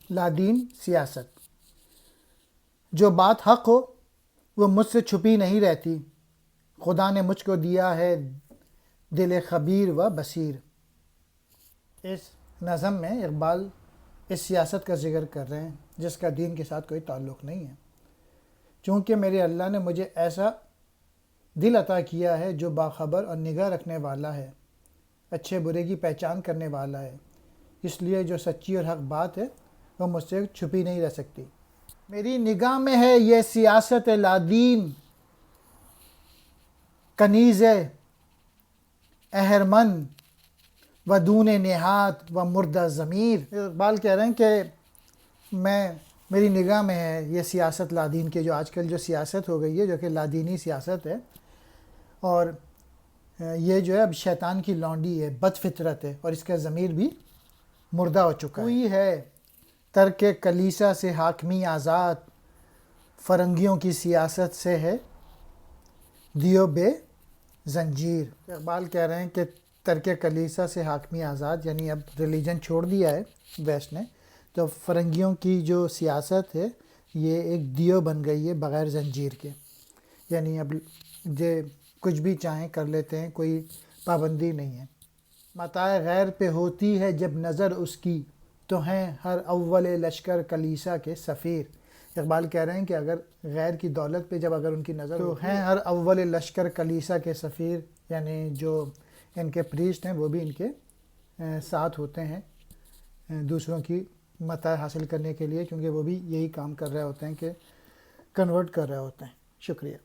لادین سیاست۔ جو بات حق ہو وہ مجھ سے چھپی نہیں رہتی، خدا نے مجھ کو دیا ہے دل خبیر و بصیر۔ اس نظم میں اقبال اس سیاست کا ذکر کر رہے ہیں جس کا دین کے ساتھ کوئی تعلق نہیں ہے۔ چونکہ میرے اللہ نے مجھے ایسا دل عطا کیا ہے جو باخبر اور نگاہ رکھنے والا ہے، اچھے برے کی پہچان کرنے والا ہے، اس لیے جو سچی اور حق بات ہے وہ مجھ سے چھپی نہیں رہ سکتی۔ میری نگاہ میں ہے یہ سیاست لادین، کنیز اہرمن و دون نہاد و مردہ ضمیر۔ اقبال کہہ رہے ہیں کہ میری نگاہ میں ہے یہ سیاست لادین کے، جو آج کل جو سیاست ہو گئی ہے جو کہ لادینی سیاست ہے، اور یہ جو ہے اب شیطان کی لونڈی ہے، بد فطرت ہے، اور اس کا ضمیر بھی مردہ ہو چکا ہے۔ کوئی ہے ترک کلیسا سے حاکمی آزاد، فرنگیوں کی سیاست سے ہے دیو بے زنجیر۔ اقبال کہہ رہے ہیں کہ ترک کلیسا سے حاکمی آزاد، یعنی اب ریلیجن چھوڑ دیا ہے ویسٹ نے، تو فرنگیوں کی جو سیاست ہے یہ ایک دیو بن گئی ہے بغیر زنجیر کے، یعنی اب کچھ بھی چاہیں کر لیتے ہیں، کوئی پابندی نہیں ہے۔ متاع غیر پہ ہوتی ہے جب نظر اس کی، تو ہیں ہر اول لشکر کلیسا کے سفیر۔ اقبال کہہ رہے ہیں کہ اگر غیر کی دولت پہ جب اگر ان کی نظر تو ہیں ہر اول لشکر کلیسا کے سفیر، یعنی جو ان کے پریسٹ ہیں وہ بھی ان کے ساتھ ہوتے ہیں دوسروں کی متاع حاصل کرنے کے لیے، کیونکہ وہ بھی یہی کام کر رہے ہوتے ہیں کہ کنورٹ کر رہے ہوتے ہیں۔ شکریہ۔